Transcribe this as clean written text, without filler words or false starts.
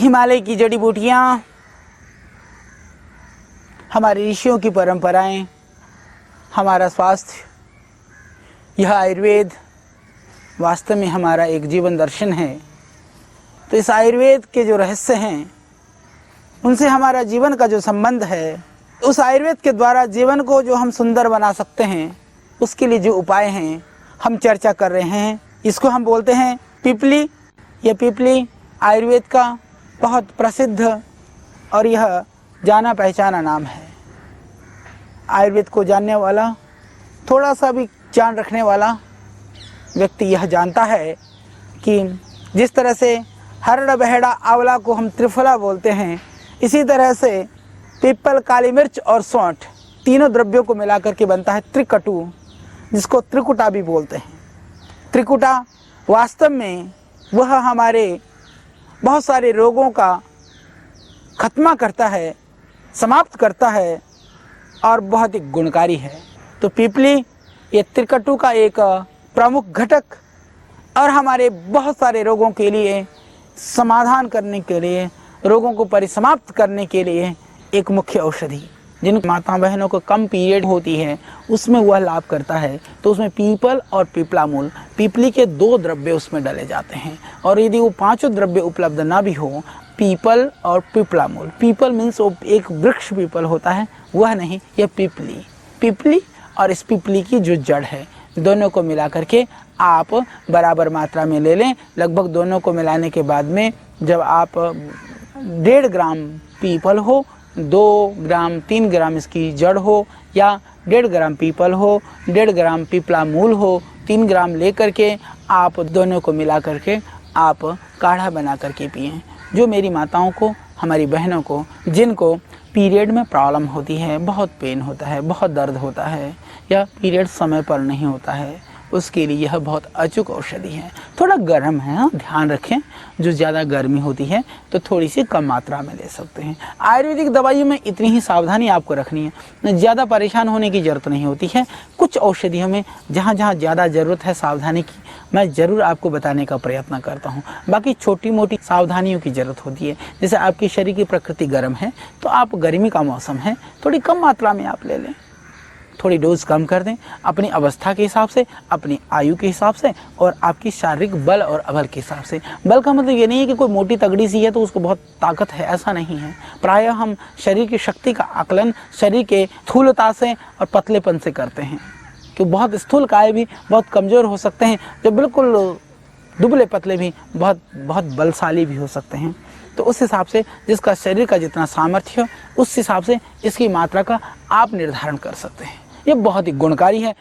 हिमालय की जड़ी बूटियाँ, हमारे ऋषियों की परंपराएं, हमारा स्वास्थ्य, यह आयुर्वेद वास्तव में हमारा एक जीवन दर्शन है। तो इस आयुर्वेद के जो रहस्य हैं, उनसे हमारा जीवन का जो संबंध है, उस आयुर्वेद के द्वारा जीवन को जो हम सुंदर बना सकते हैं, उसके लिए जो उपाय हैं हम चर्चा कर रहे हैं। इसको हम बोलते हैं पीपली। यह पीपली आयुर्वेद का बहुत प्रसिद्ध और यह जाना पहचाना नाम है। आयुर्वेद को जानने वाला, थोड़ा सा भी जान रखने वाला व्यक्ति यह जानता है कि जिस तरह से हरड़ बहेड़ा आंवला को हम त्रिफला बोलते हैं, इसी तरह से पीपल, काली मिर्च और सौंठ तीनों द्रव्यों को मिलाकर के बनता है त्रिकटु, जिसको त्रिकुटा भी बोलते हैं। त्रिकुटा वास्तव में वह हमारे बहुत सारे रोगों का खत्मा करता है, समाप्त करता है और बहुत ही गुणकारी है। तो पीपली ये त्रिकटु का एक प्रमुख घटक और हमारे बहुत सारे रोगों के लिए समाधान करने के लिए, रोगों को परिसमाप्त करने के लिए एक मुख्य औषधि, जिन माता बहनों को कम पीरियड होती है उसमें वह लाभ करता है। तो उसमें पीपल और पीपला मूल, पीपली के 2 द्रव्य उसमें डाले जाते हैं। और यदि वो 5 द्रव्य उपलब्ध ना भी हो, पीपल और पीपला मूल, पीपल मीन्स एक वृक्ष पीपल होता है, वह नहीं, यह पीपली और इस पीपली की जो जड़ है, दोनों को मिला करके आप बराबर मात्रा में ले लें। लगभग दोनों को मिलाने के बाद में जब आप 1.5 ग्राम पीपल हो, 2 ग्राम 3 ग्राम इसकी जड़ हो, या 1.5 ग्राम पीपल हो, 1.5 ग्राम पीपला मूल हो, 3 ग्राम ले करके आप दोनों को मिला करके आप काढ़ा बना करके पिएं। जो मेरी माताओं को, हमारी बहनों को, जिनको पीरियड में प्रॉब्लम होती है, बहुत पेन होता है, बहुत दर्द होता है, या पीरियड समय पर नहीं होता है, उसके लिए यह बहुत अचूक औषधि है। थोड़ा गर्म है, हाँ, ध्यान रखें। जो ज़्यादा गर्मी होती है तो थोड़ी सी कम मात्रा में ले सकते हैं। आयुर्वेदिक दवाइयों में इतनी ही सावधानी आपको रखनी है, ज़्यादा परेशान होने की ज़रूरत नहीं होती है। कुछ औषधियों में जहाँ जहाँ ज़्यादा ज़रूरत है सावधानी की, मैं ज़रूर आपको बताने का प्रयत्न करता हूँ। बाकी छोटी मोटी सावधानियों की ज़रूरत होती है। जैसे आपकी शरीर की प्रकृति गर्म है तो आप गर्मी का मौसम है, थोड़ी कम मात्रा में आप ले लें, थोड़ी डोज कम कर दें अपनी अवस्था के हिसाब से, अपनी आयु के हिसाब से और आपकी शारीरिक बल और अबल के हिसाब से। बल का मतलब ये नहीं है कि कोई मोटी तगड़ी सी है तो उसको बहुत ताकत है, ऐसा नहीं है। प्रायः हम शरीर की शक्ति का आकलन शरीर के स्थूलता से और पतलेपन से करते हैं। कि बहुत स्थूल काय भी बहुत कमज़ोर हो सकते हैं, जो बिल्कुल दुबले पतले भी बहुत बहुत बलशाली भी हो सकते हैं। तो उस हिसाब से जिसका शरीर का जितना सामर्थ्य हो, उस हिसाब से इसकी मात्रा का आप निर्धारण कर सकते हैं। ये बहुत ही गुणकारी है।